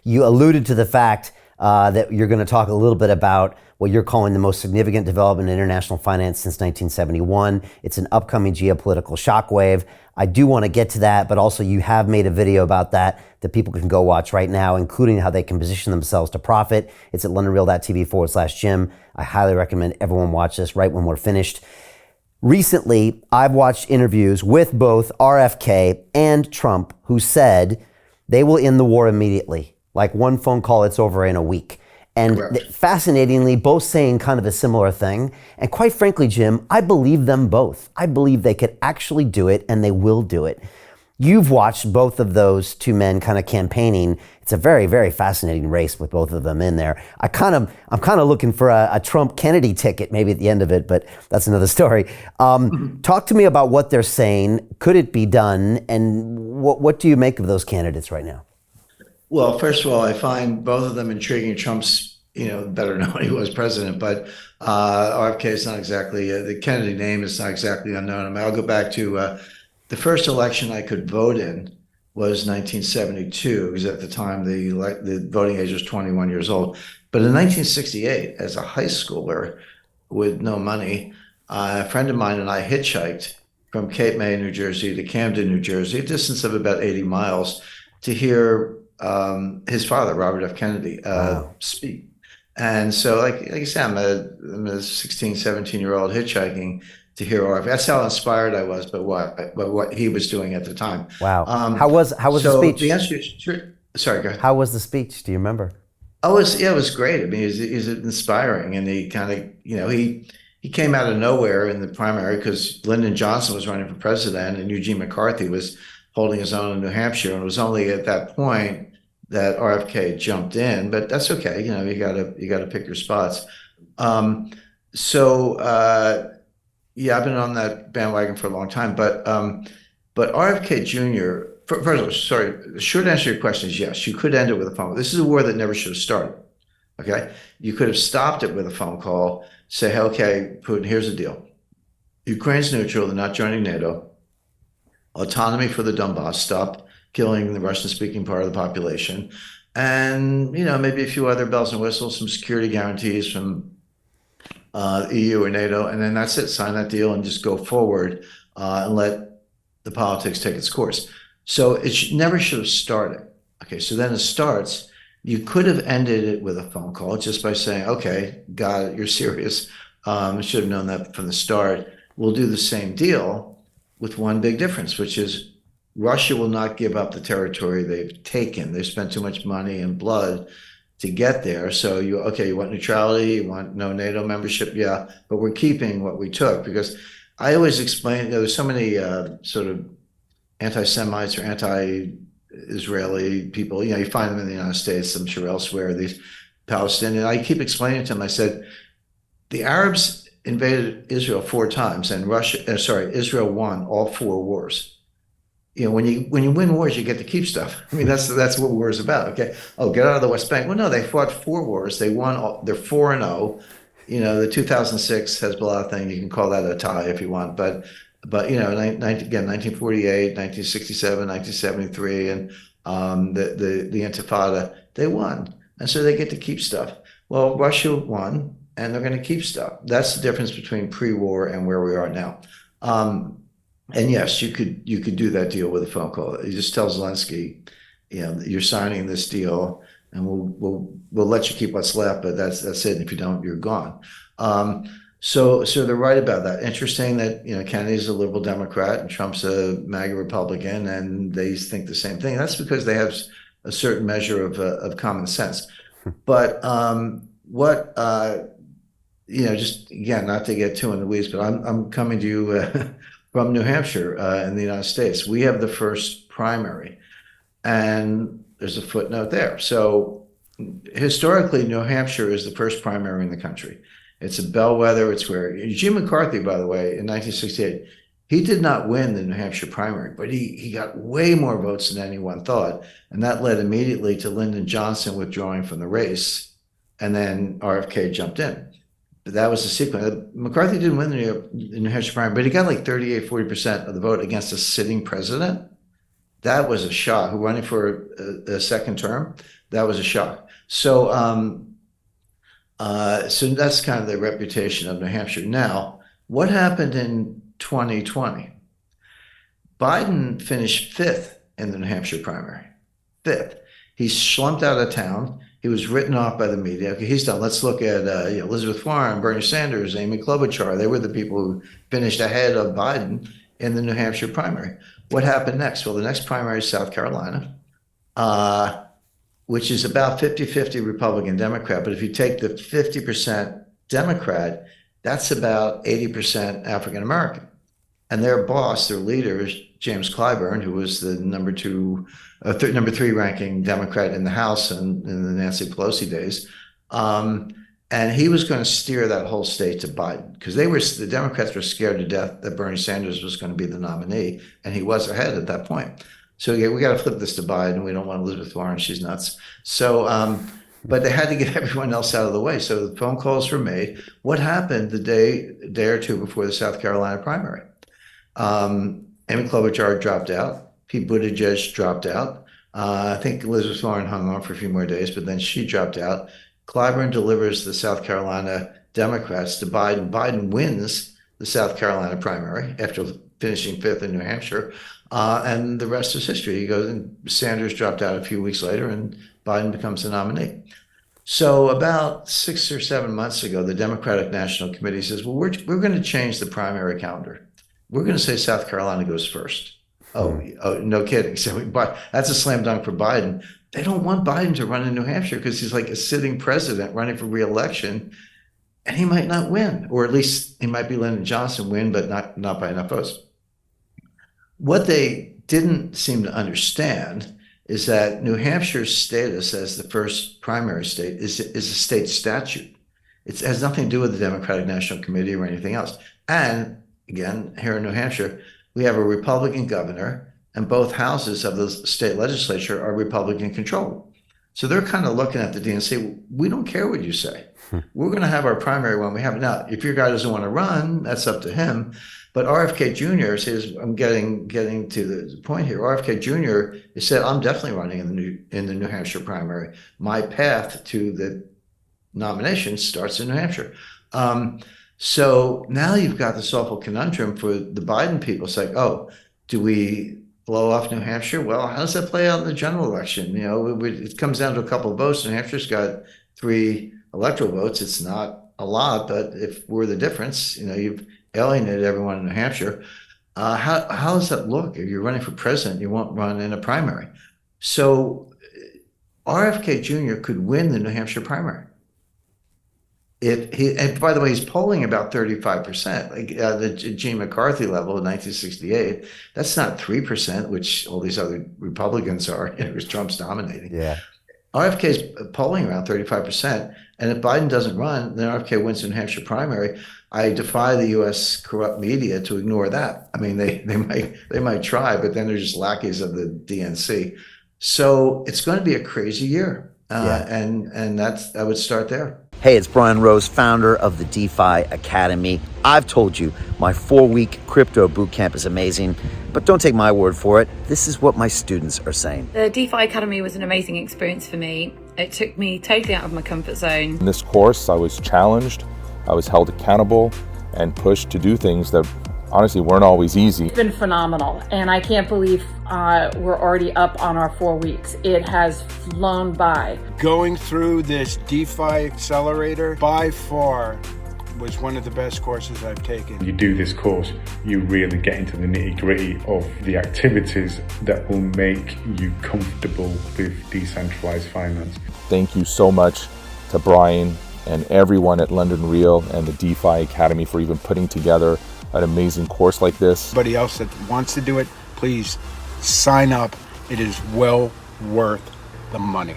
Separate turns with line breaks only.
You alluded to the fact that you're going to talk a little bit about what you're calling the most significant development in international finance since 1971. It's an upcoming geopolitical shockwave. I do want to get to that, but also you have made a video about that people can go watch right now, including how they can position themselves to profit. It's at londonreal.tv/Jim. I highly recommend everyone watch this right when we're finished. Recently, I've watched interviews with both RFK and Trump who said they will end the war immediately. Like one phone call, it's over in a week. And fascinatingly, both saying kind of a similar thing. And quite frankly, Jim, I believe them both. I believe they could actually do it, and they will do it. You've watched both of those two men kind of campaigning. It's a very, very fascinating race with both of them in there. I'm kind of looking for a Trump-Kennedy ticket maybe at the end of it, but that's another story. Talk to me about what they're saying. Could it be done? And what do you make of those candidates right now?
Well, first of all, I find both of them intriguing. Trump's, better known when he was president, but RFK is not exactly, the Kennedy name is not exactly unknown. I mean, I'll go back to the first election I could vote in was 1972, because at the time the voting age was 21 years old. But in 1968, as a high schooler with no money, a friend of mine and I hitchhiked from Cape May, New Jersey to Camden, New Jersey, a distance of about 80 miles, to hear his father, Robert F. Kennedy, speak. And so, like I said, I'm a 16, 17-year-old hitchhiking to hear RFK. That's how inspired I was by what he was doing at the time.
Wow. How was the speech?
The answer is, sorry, go ahead.
How was the speech? Do you remember?
It was great. I mean, he's inspiring, and he kind of, he came out of nowhere in the primary because Lyndon Johnson was running for president and Eugene McCarthy was holding his own in New Hampshire, and it was only at that point that RFK jumped in. But that's okay. You gotta pick your spots. Yeah, I've been on that bandwagon for a long time. But RFK Jr. First of all, sorry, the short answer to your question is yes. You could end it with a phone call. This is a war that never should have started. Okay, you could have stopped it with a phone call. Say, hey, okay, Putin, here's the deal. Ukraine's neutral. They're not joining NATO. Autonomy for the Donbass. Stop killing the Russian-speaking part of the population, and maybe a few other bells and whistles, some security guarantees from EU or NATO, and then that's it. Sign that deal and just go forward and let the politics take its course. So it never should have started. Okay, so then it starts. You could have ended it with a phone call just by saying, okay, got it, you're serious. I should have known that from the start. We'll do the same deal with one big difference, which is Russia will not give up the territory they've taken. They've spent too much money and blood to get there. So you want neutrality, you want no NATO membership, yeah, but we're keeping what we took. Because I always explain, there's so many sort of anti-Semites or anti-Israeli people, you find them in the United States, I'm sure elsewhere, these Palestinians. I keep explaining to them, I said, the Arabs invaded Israel 4 times and Israel won all 4 wars. When you win wars, you get to keep stuff. I mean, that's what war is about. Okay. Oh, get out of the West Bank. Well, no, they fought 4 wars. They won. They're 4-0. The 2006 Hezbollah thing, you can call that a tie if you want. But 1948, 1967, 1973, and the Intifada, they won, and so they get to keep stuff. Well, Russia won, and they're going to keep stuff. That's the difference between pre-war and where we are now. And yes, you could do that deal with a phone call. You just tell Zelensky, you're signing this deal, and we'll let you keep what's left, but that's it. And if you don't, you're gone. So they're right about that. Interesting that Kennedy's a liberal Democrat and Trump's a MAGA Republican, and they think the same thing. That's because they have a certain measure of common sense. But just again, not to get too in the weeds, but I'm coming to you. From New Hampshire in the United States. We have the first primary, and there's a footnote there. So historically, New Hampshire is the first primary in the country. It's a bellwether. It's where Eugene McCarthy, by the way, in 1968, he did not win the New Hampshire primary, but he got way more votes than anyone thought. And that led immediately to Lyndon Johnson withdrawing from the race, and then RFK jumped in. That was the sequence. McCarthy didn't win the New Hampshire primary, but he got like 38-40% of the vote against a sitting president. That was a shock. Who running for a second term? That was a shock. So that's kind of the reputation of New Hampshire. Now, what happened in 2020? Biden finished fifth in the New Hampshire primary. Fifth. He slumped out of town. He was written off by the media. Okay, he's done. Let's look at Elizabeth Warren, Bernie Sanders, Amy Klobuchar. They were the people who finished ahead of Biden in the New Hampshire primary. What happened next? Well, the next primary is South Carolina, which is about 50-50 Republican Democrat. But if you take the 50% Democrat, that's about 80% African American. And their boss, their leader, is James Clyburn, who was the number three ranking Democrat in the House in the Nancy Pelosi days. And he was going to steer that whole state to Biden because the Democrats were scared to death that Bernie Sanders was going to be the nominee, and he was ahead at that point. So yeah, we got to flip this to Biden. We don't want Elizabeth Warren; she's nuts. So, but they had to get everyone else out of the way. So the phone calls were made. What happened the day or two before the South Carolina primary? Amy Klobuchar dropped out. Pete Buttigieg dropped out. I think Elizabeth Warren hung on for a few more days, but then she dropped out. Clyburn delivers the South Carolina Democrats to Biden. Biden wins the South Carolina primary after finishing fifth in New Hampshire. And the rest is history. He goes, and Sanders dropped out a few weeks later, and Biden becomes the nominee. So about 6 or 7 months ago, the Democratic National Committee says, well, we're going to change the primary calendar. We're going to say South Carolina goes first. Oh, no kidding. So that's a slam dunk for Biden. They don't want Biden to run in New Hampshire because he's like a sitting president running for re-election, and he might not win, or at least he might be Lyndon Johnson win, but not by enough votes. What they didn't seem to understand is that New Hampshire's status as the first primary state is a state statute. It has nothing to do with the Democratic National Committee or anything else. And again, here in New Hampshire, we have a Republican governor, and both houses of the state legislature are Republican controlled. So they're kind of looking at the DNC. We don't care what you say. We're going to have our primary when we have it. Now, if your guy doesn't want to run, that's up to him. But RFK Jr. says, I'm getting to the point here. RFK Jr. has said, I'm definitely running in the New Hampshire primary. My path to the nomination starts in New Hampshire. So now you've got this awful conundrum for the Biden people. It's like, oh, do we blow off New Hampshire? Well, how does that play out in the general election? You know, it comes down to a couple of votes. New Hampshire's got 3 electoral votes. It's not a lot, but if we're the difference, you know, you've alienated everyone in New Hampshire. How does that look? If you're running for president, you won't run in a primary. So RFK Jr. could win the New Hampshire primary. And by the way, he's polling about 35%, like the Gene McCarthy level in 1968. That's not 3%, which all these other Republicans are, because Trump's dominating.
Yeah.
RFK is polling around 35%. And if Biden doesn't run, then RFK wins the New Hampshire primary. I defy the U.S. corrupt media to ignore that. I mean, they might try, but then they're just lackeys of the DNC. So it's going to be a crazy year. And I would start there.
Hey, it's Brian Rose, founder of the DeFi Academy. I've told you my 4-week crypto bootcamp is amazing, but don't take my word for it. This is what my students are saying.
The DeFi Academy was an amazing experience for me. It took me totally out of my comfort zone.
In this course, I was challenged, I was held accountable, and pushed to do things that honestly weren't always easy.
It's been phenomenal, and I can't believe we're already up on our 4 weeks. It has flown by.
Going through this DeFi accelerator by far was one of the best courses I've taken.
You do this course, you really get into the nitty-gritty of the activities that will make you comfortable with decentralized finance.
Thank you so much to Brian and everyone at London Real and the DeFi Academy for even putting together an amazing course like this.
Anybody else that wants to do it, please sign up. It is well worth the money.